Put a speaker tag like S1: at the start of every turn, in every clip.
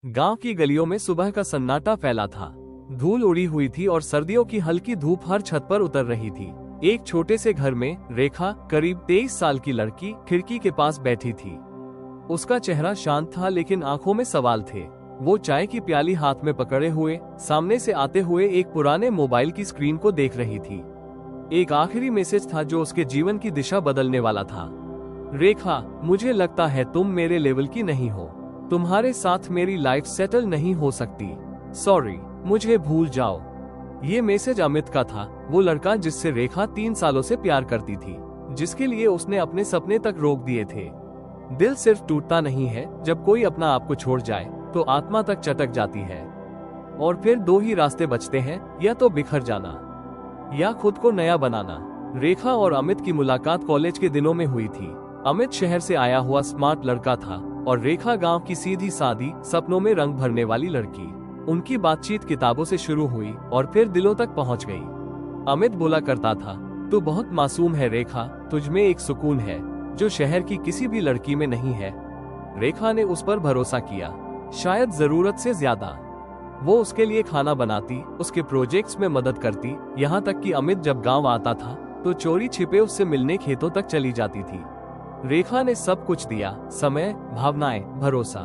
S1: गांव की गलियों में सुबह का सन्नाटा फैला था। धूल उड़ी हुई थी और सर्दियों की हल्की धूप हर छत पर उतर रही थी। एक छोटे से घर में रेखा, करीब 23 साल की लड़की, खिड़की के पास बैठी थी। उसका चेहरा शांत था लेकिन आंखों में सवाल थे। वो चाय की प्याली हाथ में पकड़े हुए सामने से आते हुए एक पुराने मोबाइल की स्क्रीन को देख रही थी। एक आखिरी मैसेज था जो उसके जीवन की दिशा बदलने वाला था। रेखा, मुझे लगता है तुम मेरे लेवल की नहीं हो। तुम्हारे साथ मेरी लाइफ सेटल नहीं हो सकती। सॉरी, मुझे भूल जाओ। ये मैसेज अमित का था, वो लड़का जिससे रेखा 3 सालों से प्यार करती थी, जिसके लिए उसने अपने सपने तक रोक दिए थे। दिल सिर्फ टूटता नहीं है, जब कोई अपना आपको छोड़ जाए तो आत्मा तक चटक जाती है। और फिर 2 ही रास्ते बचते हैं, या तो बिखर जाना या खुद को नया बनाना। रेखा और अमित की मुलाकात कॉलेज के दिनों में हुई थी। अमित शहर से आया हुआ स्मार्ट लड़का था और रेखा गांव की सीधी सादी, सपनों में रंग भरने वाली लड़की। उनकी बातचीत किताबों से शुरू हुई और फिर दिलों तक पहुंच गई। अमित बोला करता था, तू बहुत मासूम है रेखा, तुझमें एक सुकून है जो शहर की किसी भी लड़की में नहीं है। रेखा ने उस पर भरोसा किया, शायद जरूरत से ज्यादा। वो उसके लिए खाना बनाती, उसके प्रोजेक्ट्स में मदद करती, यहाँ तक कि अमित जब गांव आता था तो चोरी छिपे उससे मिलने खेतों तक चली जाती थी। रेखा ने सब कुछ दिया, समय, भावनाएं, भरोसा।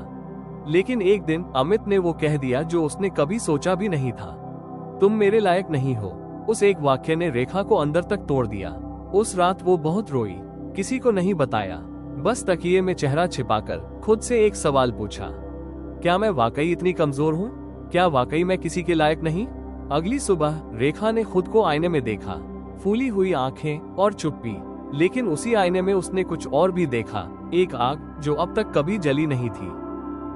S1: लेकिन एक दिन अमित ने वो कह दिया जो उसने कभी सोचा भी नहीं था, तुम मेरे लायक नहीं हो। उस एक वाक्य ने रेखा को अंदर तक तोड़ दिया। उस रात वो बहुत रोई, किसी को नहीं बताया, बस तकिए में चेहरा छिपाकर खुद से एक सवाल पूछा, क्या मैं वाकई इतनी कमजोर हूँ? क्या वाकई मैं किसी के लायक नहीं? अगली सुबह रेखा ने खुद को आईने में देखा, फूली हुई आंखें और चुप्पी। लेकिन उसी आईने में उसने कुछ और भी देखा, एक आग जो अब तक कभी जली नहीं थी।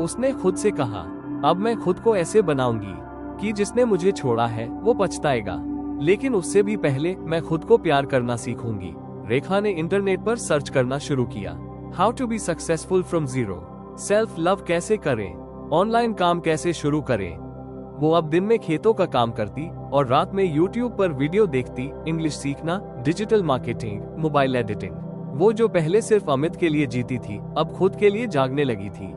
S1: उसने खुद से कहा, अब मैं खुद को ऐसे बनाऊंगी कि जिसने मुझे छोड़ा है वो पछताएगा, लेकिन उससे भी पहले मैं खुद को प्यार करना सीखूंगी। रेखा ने इंटरनेट पर सर्च करना शुरू किया, how to be successful from zero, self love कैसे करें, ऑनलाइन काम कैसे शुरू करें। वो अब दिन में खेतों का काम करती और रात में यूट्यूब पर वीडियो देखती, इंग्लिश सीखना, डिजिटल मार्केटिंग, मोबाइल एडिटिंग। वो जो पहले सिर्फ अमित के लिए जीती थी, अब खुद के लिए जागने लगी थी।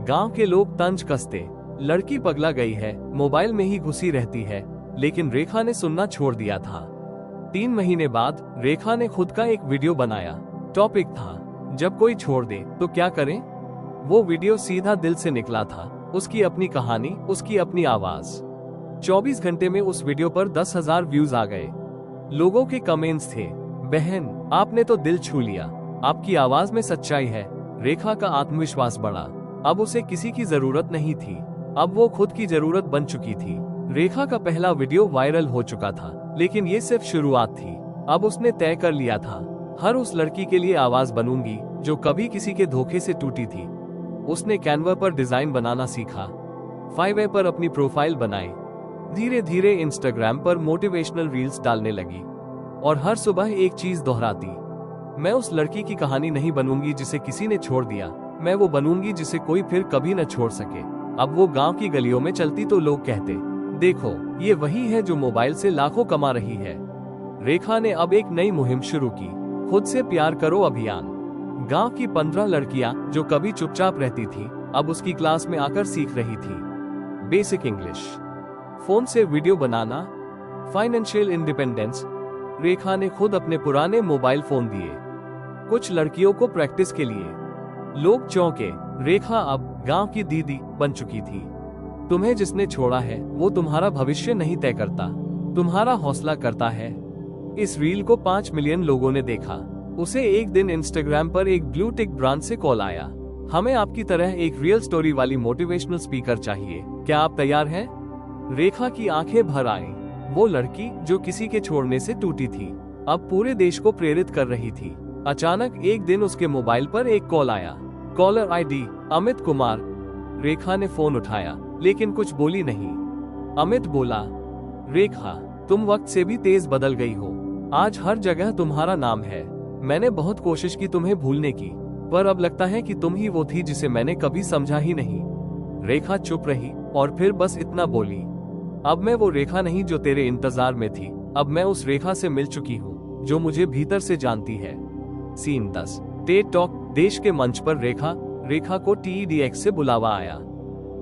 S1: गांव के लोग तंज कसते, लड़की पगला गई है, मोबाइल में ही घुसी रहती है, लेकिन रेखा ने सुनना छोड़ दिया था। 3 महीने बाद रेखा ने खुद का एक वीडियो बनाया। टॉपिक था, जब कोई छोड़ दे तो क्या करें। वो वीडियो सीधा दिल से निकला था, उसकी अपनी कहानी, उसकी अपनी आवाज। 24 घंटे में उस वीडियो पर 10,000 व्यूज आ गए। लोगों के कमेंट्स थे, बहन आपने तो दिल छू लिया, आपकी आवाज में सच्चाई है। रेखा का आत्मविश्वास बढ़ा, अब उसे किसी की जरूरत नहीं थी, अब वो खुद की जरूरत बन चुकी थी। रेखा का पहला वीडियो वायरल हो चुका था, लेकिन ये सिर्फ शुरुआत थी। अब उसने तय कर लिया था, हर उस लड़की के लिए आवाज बनूंगी जो कभी किसी के धोखे से टूटी थी। उसने कैनवा पर डिजाइन बनाना सीखा, फाइवर पर अपनी प्रोफाइल बनाई, धीरे धीरे इंस्टाग्राम पर मोटिवेशनल रील्स डालने लगी और हर सुबह एक चीज दोहराती, मैं उस लड़की की कहानी नहीं बनूंगी जिसे किसी ने छोड़ दिया, मैं वो बनूंगी जिसे कोई फिर कभी न छोड़ सके। अब वो गांव की गलियों में चलती तो लोग कहते, देखो ये वही है जो मोबाइल से लाखों कमा रही है। रेखा ने अब एक नई मुहिम शुरू की, खुद से प्यार करो अभियान। गांव की 15 लड़कियां जो कभी चुपचाप रहती थी, अब उसकी क्लास में आकर सीख रही थी बेसिक इंग्लिश, फोन से वीडियो बनाना, फाइनेंशियल इंडिपेंडेंस। रेखा ने खुद अपने पुराने मोबाइल फोन दिए कुछ लड़कियों को प्रैक्टिस के लिए। लोग चौंके, रेखा अब गांव की दीदी बन चुकी थी। तुम्हें जिसने छोड़ा है वो तुम्हारा भविष्य नहीं तय करता, तुम्हारा हौसला करता है। इस रील को 5 मिलियन लोगों ने देखा। उसे एक दिन इंस्टाग्राम पर एक ब्लू टिक ब्रांड से कॉल आया, हमें आपकी तरह एक रियल स्टोरी वाली मोटिवेशनल स्पीकर चाहिए, क्या आप तैयार हैं? रेखा की आंखें भर आईं। वो लड़की जो किसी के छोड़ने से टूटी थी, अब पूरे देश को प्रेरित कर रही थी। अचानक एक दिन उसके मोबाइल पर एक कॉल आया, कॉलर आईडी अमित कुमार। रेखा ने फोन उठाया, लेकिन कुछ बोली नहीं। अमित बोला, रेखा तुम वक्त से भी तेज बदल गई हो, आज हर जगह तुम्हारा नाम है। मैंने बहुत कोशिश की तुम्हें भूलने की, पर अब लगता है कि तुम ही वो थी जिसे मैंने कभी समझा ही नहीं। रेखा चुप रही और फिर बस इतना बोली, अब मैं वो रेखा नहीं जो तेरे इंतजार में थी, अब मैं उस रेखा से मिल चुकी हूँ जो मुझे भीतर से जानती है। Scene 10 TED talk. देश के मंच पर रेखा को TEDx से बुलावा आया।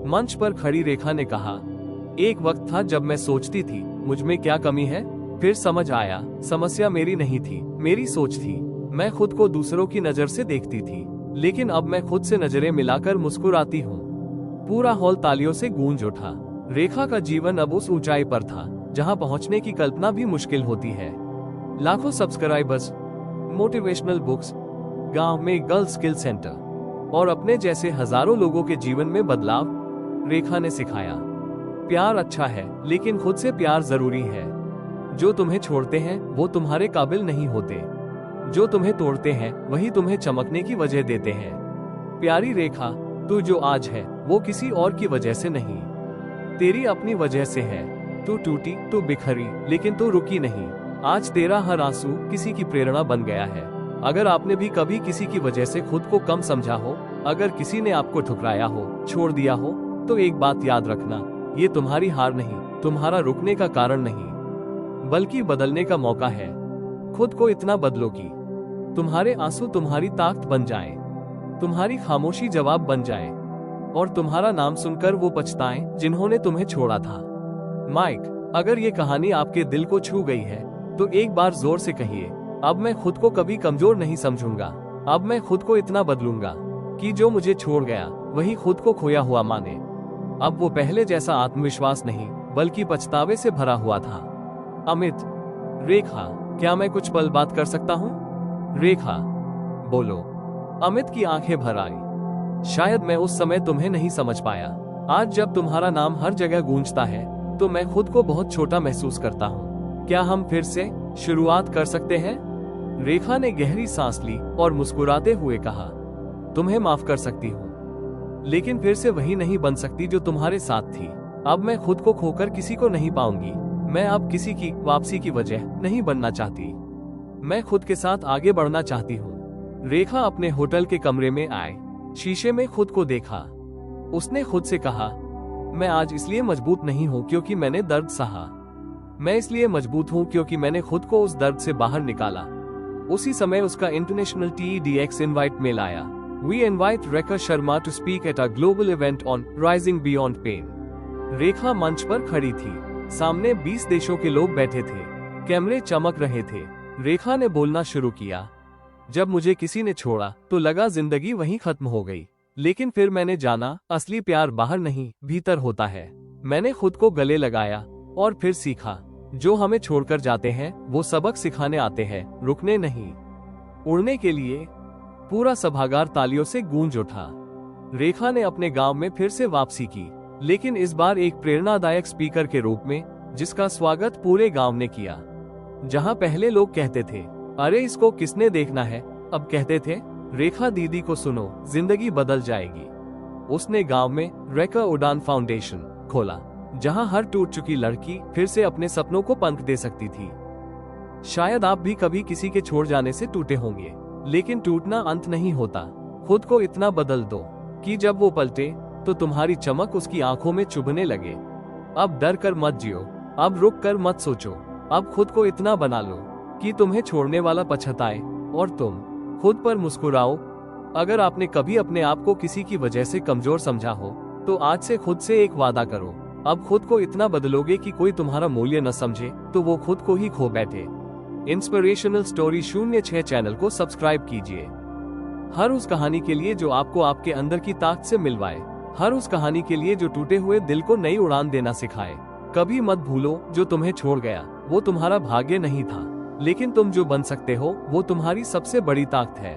S1: मंच पर खड़ी रेखा ने कहा, एक वक्त था जब मैं सोचती थी मुझ में क्या कमी है। फिर समझ आया समस्या मेरी नहीं थी, मेरी सोच थी। मैं खुद को दूसरों की नजर से देखती थी, लेकिन अब मैं खुद से नजरें मिलाकर मुस्कुराती हूँ। पूरा हॉल तालियों से गूंज उठा। रेखा का जीवन अब उस ऊंचाई पर था जहां पहुंचने की कल्पना भी मुश्किल होती है। लाखों सब्सक्राइबर्स, मोटिवेशनल बुक्स, गांव में गर्ल स्किल सेंटर और अपने जैसे हजारों लोगों के जीवन में बदलाव रेखा ने सिखाया। प्यार अच्छा है, लेकिन खुद से प्यार जरूरी है। जो तुम्हें छोड़ते हैं वो तुम्हारे काबिल नहीं होते। जो तुम्हें तोड़ते हैं वही तुम्हें चमकने की वजह देते हैं। प्यारी रेखा, तू जो आज है वो किसी और की वजह से नहीं, तेरी अपनी वजह से है। तू टूटी, तू बिखरी, लेकिन तू रुकी नहीं। आज तेरा हर आंसू किसी की प्रेरणा बन गया है। अगर आपने भी कभी किसी की वजह से खुद को कम समझा हो, अगर किसी ने आपको ठुकराया हो, छोड़ दिया हो, तो एक बात याद रखना, ये तुम्हारी हार नहीं, तुम्हारा रुकने का कारण नहीं, बल्कि बदलने का मौका है। खुद को इतना बदलो कि तुम्हारे आंसू तुम्हारी ताकत बन जाएं, तुम्हारी खामोशी जवाब बन जाए और तुम्हारा नाम सुनकर वो पछताएं जिन्होंने तुम्हें छोड़ा था। माइक, अगर ये कहानी आपके दिल को छू गई है तो एक बार जोर से कहिए, अब मैं खुद को कभी कमजोर नहीं समझूंगा। अब मैं खुद को इतना बदलूंगा कि जो मुझे छोड़ गया वही खुद को खोया हुआ माने। अब वो पहले जैसा आत्मविश्वास नहीं, बल्कि पछतावे से भरा हुआ था। अमित, रेखा, क्या मैं कुछ पल बात कर सकता हूँ? रेखा, बोलो। अमित की आंखें भर आई। शायद मैं उस समय तुम्हें नहीं समझ पाया। आज जब तुम्हारा नाम हर जगह गूंजता है तो मैं खुद को बहुत छोटा महसूस करता हूँ। क्या हम फिर से शुरुआत कर सकते हैं? रेखा ने गहरी सांस ली और मुस्कुराते हुए कहा, तुम्हें माफ कर सकती हूँ, लेकिन फिर से वही नहीं बन सकती जो तुम्हारे साथ थी। अब मैं खुद को खोकर किसी को नहीं पाऊंगी। मैं अब किसी की वापसी की वजह नहीं बनना चाहती। मैं खुद के साथ आगे बढ़ना चाहती हूँ। रेखा अपने होटल के कमरे में आए, शीशे में खुद को देखा। उसने खुद से कहा, मैं आज इसलिए मजबूत नहीं हूँ क्योंकि मैंने दर्द सहा। मैं इसलिए मजबूत हूँ क्योंकि मैंने खुद को उस दर्द से बाहर निकाला। उसी समय उसका इंटरनेशनल TEDx इनवाइट मेल आया। We invite Rekha Sharma to speak at a global event on Rising Beyond Pain. रेखा मंच पर खड़ी थी। सामने 20 देशों के लोग बैठे थे। कैमरे चमक रहे थे। रेखा ने बोलना शुरू किया, जब मुझे किसी ने छोड़ा तो लगा जिंदगी वहीं खत्म हो गई, लेकिन फिर मैंने जाना असली प्यार बाहर नहीं भीतर होता है। मैंने खुद को गले लगाया और फिर सीखा, जो हमें छोड़कर जाते हैं वो सबक सिखाने आते हैं, रुकने नहीं, उड़ने के लिए। पूरा सभागार तालियों से गूंज उठा। रेखा ने अपने गांव में फिर से वापसी की, लेकिन इस बार एक प्रेरणादायक स्पीकर के रूप में, जिसका स्वागत पूरे गांव ने किया। जहां पहले लोग कहते थे, अरे इसको किसने देखना है, अब कहते थे, रेखा दीदी को सुनो, जिंदगी बदल जाएगी। उसने गांव में रेखा उड़ान फाउंडेशन खोला, जहां हर टूट चुकी लड़की फिर से अपने सपनों को पंख दे सकती थी। शायद आप भी कभी किसी के छोड़ जाने से टूटे होंगे, लेकिन टूटना अंत नहीं होता। खुद को इतना बदल दो कि जब वो पलटे तो तुम्हारी चमक उसकी आंखों में चुभने लगे। अब डर कर मत जियो, अब रुक कर मत सोचो, अब खुद को इतना बना लो कि तुम्हें छोड़ने वाला पछताए और तुम खुद पर मुस्कुराओ। अगर आपने कभी अपने आप को किसी की वजह से कमजोर समझा हो तो आज से खुद से एक वादा करो, अब खुद को इतना बदलोगे कि कोई तुम्हारा मूल्य न समझे तो वो खुद को ही खो बैठे। इंस्पिरेशनल स्टोरी 06 चैनल को सब्सक्राइब कीजिए, हर उस कहानी के लिए जो आपको आपके अंदर की ताकत से मिलवाए, हर उस कहानी के लिए जो टूटे हुए दिल को नई उड़ान देना सिखाए। कभी मत भूलो, जो तुम्हें छोड़ गया वो तुम्हारा भाग्य नहीं था, लेकिन तुम जो बन सकते हो वो तुम्हारी सबसे बड़ी ताकत है।